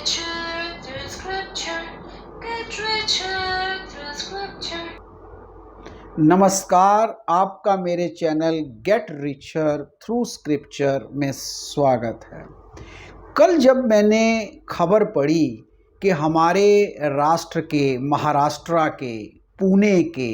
richer through scripture. Get richer through scripture. नमस्कार, आपका मेरे channel get richer through scripture में स्वागत है। कल जब मैंने खबर पढ़ी कि हमारे राष्ट्र के महाराष्ट्र के पुणे के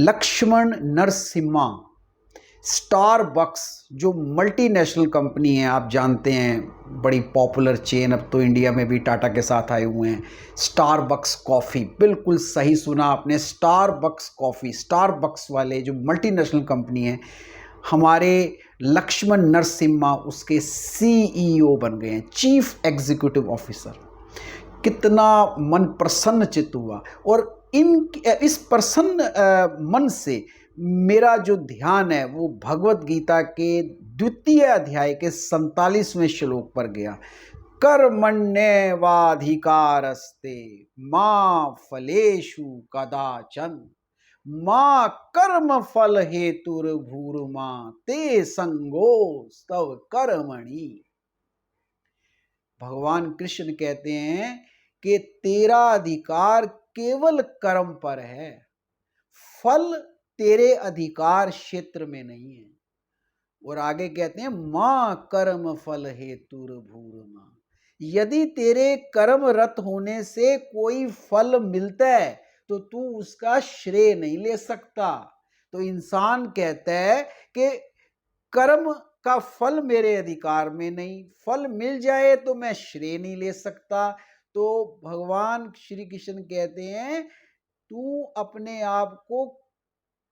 लक्ष्मण नरसिम्हा स्टारबक्स जो मल्टीनेशनल कंपनी है, आप जानते हैं, बड़ी पॉपुलर चेन, अब तो इंडिया में भी टाटा के साथ आए हुए हैं। स्टारबक्स कॉफ़ी, बिल्कुल सही सुना आपने, स्टारबक्स कॉफ़ी, स्टारबक्स वाले जो मल्टीनेशनल कंपनी है, हमारे लक्ष्मण नरसिम्हा उसके सीईओ बन गए हैं, चीफ एग्जीक्यूटिव ऑफिसर। कितना मन प्रसन्न चित्त हुआ। और इस प्रसन्न मन से मेरा जो ध्यान है वो भगवत गीता के द्वितीय अध्याय के 47वें श्लोक पर गया। कर्मण्येवाधिकारस्ते मा फलेषु कदाचन मा कर्म फल हेतुर्भूर्मा ते संगोस्तव कर्मणि। भगवान कृष्ण कहते हैं कि तेरा अधिकार केवल कर्म पर है, फल तेरे अधिकार क्षेत्र में नहीं है। और आगे कहते हैं मां कर्म फल हेतुर्भूर्मा, यदि तेरे कर्म रत होने से कोई फल मिलता है तो तू उसका श्रेय नहीं ले सकता। तो इंसान कहता है कि कर्म का फल मेरे अधिकार में नहीं, फल मिल जाए तो मैं श्रेय नहीं ले सकता। तो भगवान श्री कृष्ण कहते हैं तू अपने आप को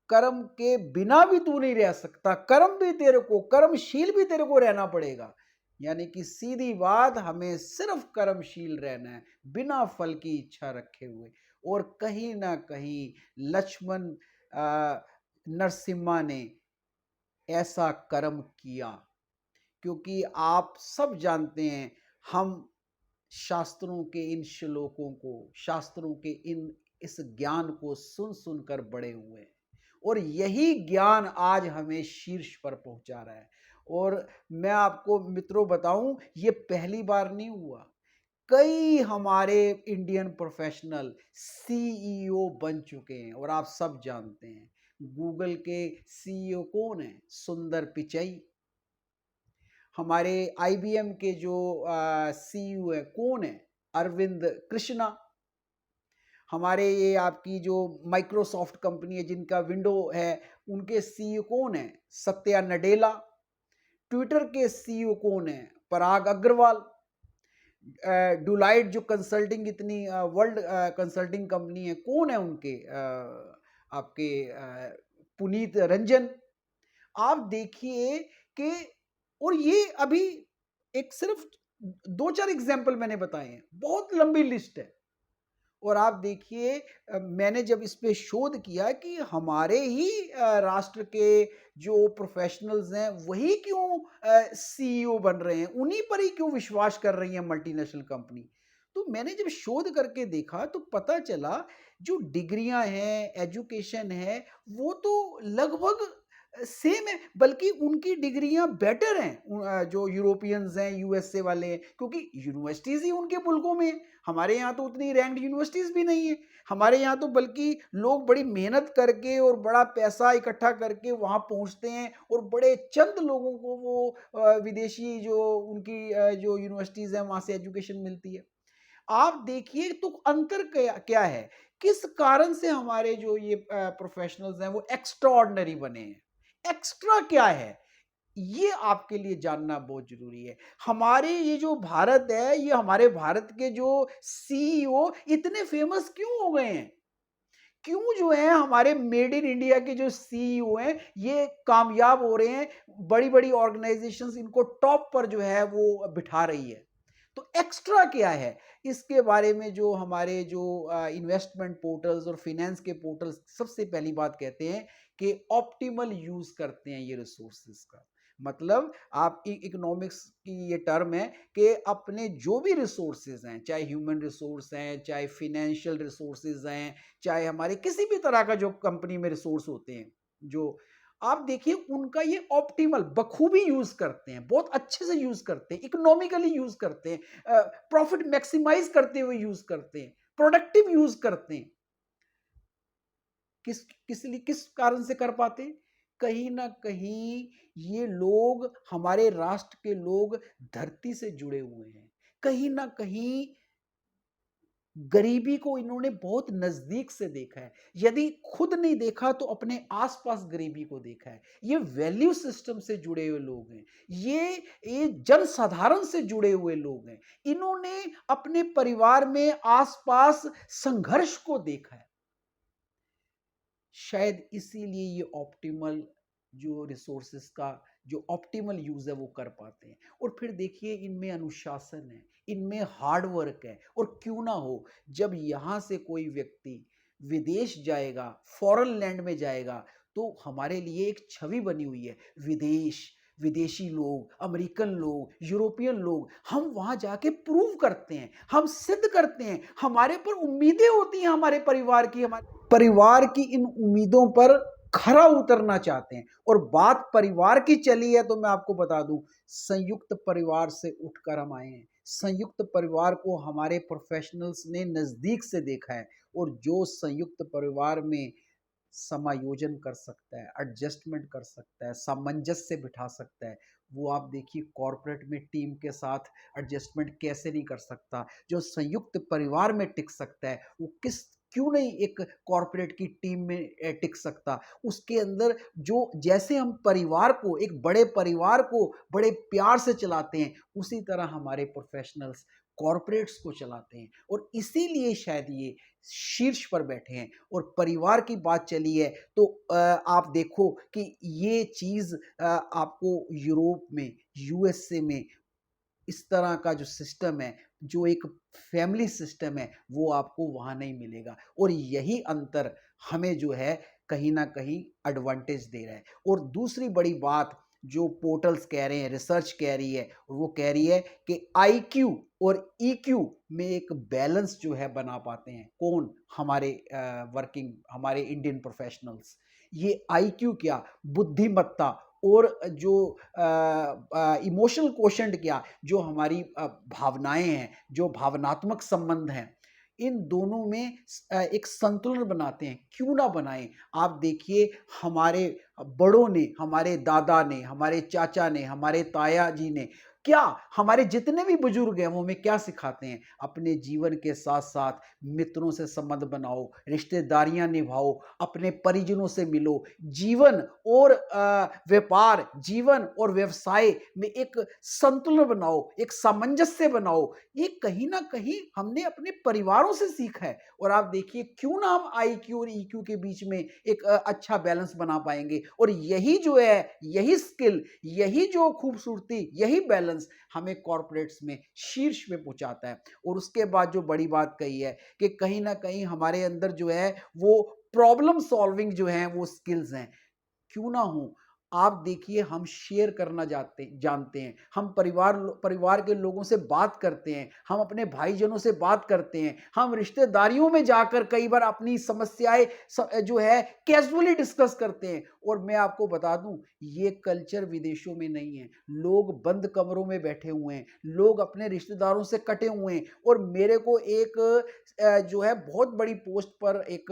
कर्म के बिना भी तू नहीं रह सकता, कर्म भी तेरे को, कर्मशील भी तेरे को रहना पड़ेगा। यानी कि सीधी बात, हमें सिर्फ कर्मशील रहना है, बिना फल की इच्छा रखे हुए। और कहीं ना कहीं लक्ष्मण नरसिम्हा ने ऐसा कर्म किया, क्योंकि आप सब जानते हैं, हम शास्त्रों के इन श्लोकों को, शास्त्रों के इस ज्ञान को सुन सुनकर बड़े हुए हैं, और यही ज्ञान आज हमें शीर्ष पर पहुंचा रहा है। और मैं आपको मित्रों बताऊं, ये पहली बार नहीं हुआ, कई हमारे इंडियन प्रोफेशनल सीईओ बन चुके हैं। और आप सब जानते हैं गूगल के सीईओ कौन है? सुंदर पिचई। हमारे आईबीएम के जो सीईओ है कौन है? अरविंद कृष्णा। हमारे ये आपकी जो माइक्रोसॉफ्ट कंपनी है जिनका विंडो है, उनके सीईओ कौन है? सत्या नडेला। ट्विटर के सीईओ कौन है? पराग अग्रवाल। डुलाइट जो कंसल्टिंग, इतनी वर्ल्ड कंसल्टिंग कंपनी है, कौन है उनके? आपके पुनीत रंजन। आप देखिए कि, और ये अभी एक सिर्फ 2-4 एग्जाम्पल मैंने बताए हैं, बहुत लंबी लिस्ट है। और आप देखिए, मैंने जब इस पे शोध किया कि हमारे ही राष्ट्र के जो प्रोफेशनल्स हैं वही क्यों सीईओ बन रहे हैं, उन्हीं पर ही क्यों विश्वास कर रही है मल्टीनेशनल कंपनी। तो मैंने जब शोध करके देखा तो पता चला जो डिग्रियां हैं, एजुकेशन है, वो तो लगभग सेम है, बल्कि उनकी डिग्रियां बेटर हैं जो यूरोपियंस हैं, यूएसए वाले हैं, क्योंकि यूनिवर्सिटीज ही उनके मुल्कों में है। हमारे यहाँ तो उतनी रैंक्ड यूनिवर्सिटीज भी नहीं है। हमारे यहाँ तो बल्कि लोग बड़ी मेहनत करके और बड़ा पैसा इकट्ठा करके वहाँ पहुँचते हैं, और बड़े चंद लोगों को वो विदेशी जो उनकी जो यूनिवर्सिटीज़ हैं वहाँ से एजुकेशन मिलती है। आप देखिए तो अंतर क्या क्या है, किस कारण से हमारे जो ये प्रोफेशनल्स हैं वो एक्स्ट्रा ऑर्डिनरी बने हैं, एक्स्ट्रा क्या है, ये आपके लिए जानना बहुत जरूरी है। हमारे ये जो भारत है, ये हमारे भारत के जो सीईओ इतने फेमस क्यों हो गए हैं? क्यों जो है हमारे मेड इन इंडिया के जो सीईओ हैं ये कामयाब हो रहे हैं? बड़ी बड़ी ऑर्गेनाइजेशंस इनको टॉप पर जो है वो बिठा रही है। तो एक्स्ट्रा क्या है? इसके बारे में जो हमारे जो इन्वेस्टमेंट पोर्टल्स और फाइनेंस के पोर्टल्स सबसे पहली बात कहते हैं कि ऑप्टिमल यूज करते हैं ये रिसोर्सेज का। मतलब आप इकोनॉमिक्स की ये टर्म है कि अपने जो भी रिसोर्सेज हैं, चाहे ह्यूमन रिसोर्स हैं, चाहे फिनेंशियल रिसोर्सेज हैं, चाहे हमारे किसी भी तरह का जो कंपनी में रिसोर्स होते हैं, जो आप देखिए उनका ये ऑप्टिमल बखूबी यूज करते हैं, बहुत अच्छे से यूज करते हैं, इकोनॉमिकली यूज करते हैं, प्रॉफिट मैक्सिमाइज करते हुए यूज करते हैं, प्रोडक्टिव यूज करते हैं। किस कारण से कर पाते? कहीं ना कहीं ये लोग, हमारे राष्ट्र के लोग धरती से जुड़े हुए हैं। कहीं ना कहीं गरीबी को इन्होंने बहुत नजदीक से देखा है। यदि खुद नहीं देखा तो अपने आसपास गरीबी को देखा है। ये वैल्यू सिस्टम से जुड़े हुए लोग हैं। ये जनसाधारण से जुड़े हुए लोग हैं। इन्होंने अपने परिवार में आसपास संघर्ष को देखा है। शायद इसीलिए ये ऑप्टिमल जो रिसोर्सेस का जो ऑप्टिमल यूज है वो कर पाते हैं। और फिर देखिए इनमें अनुशासन है, इनमें हार्ड वर्क है। और क्यों ना हो, जब यहाँ से कोई व्यक्ति विदेश जाएगा, फॉरेन लैंड में जाएगा, तो हमारे लिए एक छवि बनी हुई है। विदेशी लोग, अमेरिकन लोग, यूरोपियन लोग, हम वहां जाके प्रूव करते हैं, हम सिद्ध करते हैं, हमारे पर उम्मीदें होती हैं हमारे परिवार की इन उम्मीदों पर खरा उतरना चाहते हैं। और बात परिवार की चली है तो मैं आपको बता दूं, संयुक्त परिवार से उठकर हम आए हैं। संयुक्त परिवार को हमारे प्रोफेशनल्स ने नजदीक से देखा है। और जो संयुक्त परिवार में समायोजन कर सकता है, एडजस्टमेंट कर सकता है, सामंजस्य बिठा सकता है, वो आप देखिए कॉरपोरेट में टीम के साथ एडजस्टमेंट कैसे नहीं कर सकता। जो संयुक्त परिवार में टिक सकता है वो क्यों नहीं एक कॉरपोरेट की टीम में टिक सकता। उसके अंदर जो, जैसे हम परिवार को, एक बड़े परिवार को बड़े प्यार से चलाते हैं, उसी तरह हमारे प्रोफेशनल्स कॉरपोरेट्स को चलाते हैं। और इसीलिए शायद ये शीर्ष पर बैठे हैं। और परिवार की बात चली है तो आप देखो कि ये चीज आपको यूरोप में, यूएसए में इस तरह का जो सिस्टम है, जो एक फैमिली सिस्टम है, वो आपको वहां नहीं मिलेगा। और यही अंतर हमें जो है कहीं ना कहीं एडवांटेज दे रहा है। और दूसरी बड़ी बात जो पोर्टल्स कह रहे हैं, रिसर्च कह रही है, वो कह रही है कि आईक्यू और ईक्यू में एक बैलेंस जो है बना पाते हैं कौन? हमारे हमारे इंडियन प्रोफेशनल्स। ये आईक्यू क्या, बुद्धिमत्ता, और जो इमोशनल क्वोशंट क्या, जो हमारी भावनाएं हैं, जो भावनात्मक संबंध हैं, इन दोनों में एक संतुलन बनाते हैं। क्यों ना बनाएं? आप देखिए हमारे बड़ों ने, हमारे दादा ने, हमारे चाचा ने, हमारे ताया जी ने, क्या हमारे जितने भी बुजुर्ग हैं वो हमें क्या सिखाते हैं? अपने जीवन के साथ साथ मित्रों से संबंध बनाओ, रिश्तेदारियां निभाओ, अपने परिजनों से मिलो, जीवन और व्यापार, जीवन और व्यवसाय में एक संतुलन बनाओ, एक सामंजस्य बनाओ। ये कहीं ना कहीं हमने अपने परिवारों से सीखा है। और आप देखिए क्यों ना हम आईक्यू और ईक्यू के बीच में एक अच्छा बैलेंस बना पाएंगे। और यही जो है, यही स्किल, यही जो खूबसूरती, यही बैलेंस हमें कॉर्पोरेट्स में शीर्ष में पहुंचाता है। और उसके बाद जो बड़ी बात कही है कि कहीं ना कहीं हमारे अंदर जो है वो प्रॉब्लम सॉल्विंग जो है वो स्किल्स हैं। क्यों ना हो, आप देखिए हम शेयर करना जानते हैं, हम परिवार के लोगों से बात करते हैं, हम अपने भाईजनों से बात करते हैं, हम रिश्तेदारियों में जाकर कई बार अपनी समस्याएं जो है कैजुअली डिस्कस करते हैं। और मैं आपको बता दूं, ये कल्चर विदेशों में नहीं है। लोग बंद कमरों में बैठे हुए हैं, लोग अपने रिश्तेदारों से कटे हुए हैं। और मेरे को एक जो है बहुत बड़ी पोस्ट पर एक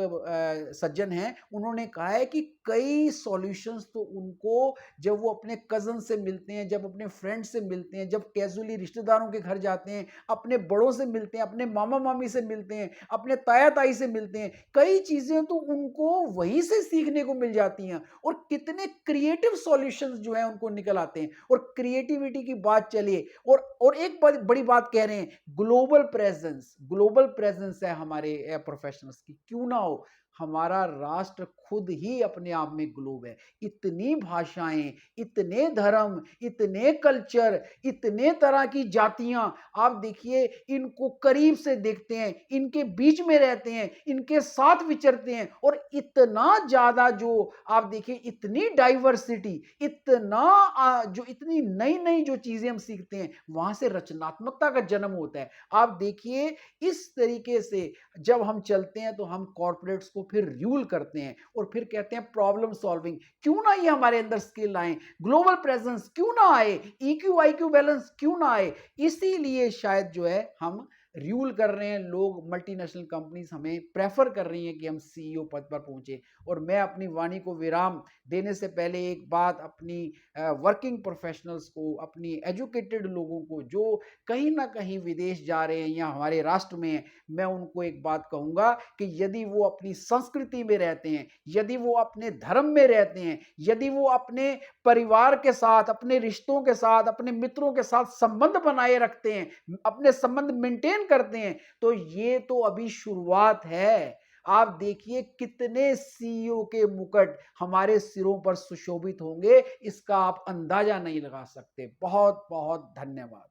सज्जन है, उन्होंने कहा है कि कई सॉल्यूशंस तो उनको, जब वो अपने कजन से मिलते हैं, जब अपने फ्रेंड से मिलते हैं, जब कैजुअली रिश्तेदारों के घर जाते हैं, अपने बड़ों से मिलते हैं, अपने मामा मामी से मिलते हैं, अपने ताया ताई से मिलते हैं, कई चीजें तो उनको वहीं से सीखने को मिल जाती हैं। और कितने क्रिएटिव सॉल्यूशंस जो है उनको निकल आते हैं। और क्रिएटिविटी की बात चलिए, और एक बड़ी बात कह रहे हैं, ग्लोबल प्रेजेंस है हमारे प्रोफेशनल्स की। क्यों ना हो, हमारा राष्ट्र खुद ही अपने आप में ग्लोब है। इतनी भाषाएं, इतने धर्म, इतने कल्चर, इतने तरह की जातियां, आप देखिए इनको करीब से देखते हैं, इनके बीच में रहते हैं, इनके साथ विचरते हैं। और इतना ज्यादा जो आप देखिए, इतनी डाइवर्सिटी, जो इतनी नई नई जो चीजें हम सीखते हैं, वहां से रचनात्मकता का जन्म होता है। आप देखिए इस तरीके से जब हम चलते हैं तो हम कॉर्पोरेट्स को फिर रूल करते हैं और फिर कहते हैं प्रॉब्लम सॉल्विंग। क्यों ना ये हमारे अंदर स्किल आए, ग्लोबल प्रेजेंस क्यों ना आए, ईक्यू आईक्यू बैलेंस क्यों ना आए। इसीलिए शायद जो है हम रूल कर रहे हैं, लोग मल्टीनेशनल कंपनीज हमें प्रेफर कर रही हैं कि हम सीईओ पद पर पहुंचे। और मैं अपनी वाणी को विराम देने से पहले एक बात अपनी वर्किंग प्रोफेशनल्स को, अपनी एजुकेटेड लोगों को जो कहीं ना कहीं विदेश जा रहे हैं या हमारे राष्ट्र में हैं, मैं उनको एक बात कहूंगा कि यदि वो अपनी संस्कृति में रहते हैं, यदि वो अपने धर्म में रहते हैं, यदि वो अपने परिवार के साथ, अपने रिश्तों के साथ, अपने मित्रों के साथ संबंध बनाए रखते हैं, अपने संबंध मेंटेन करते हैं, तो ये तो अभी शुरुआत है। आप देखिए कितने सीईओ के मुकुट हमारे सिरों पर सुशोभित होंगे, इसका आप अंदाजा नहीं लगा सकते। बहुत बहुत धन्यवाद।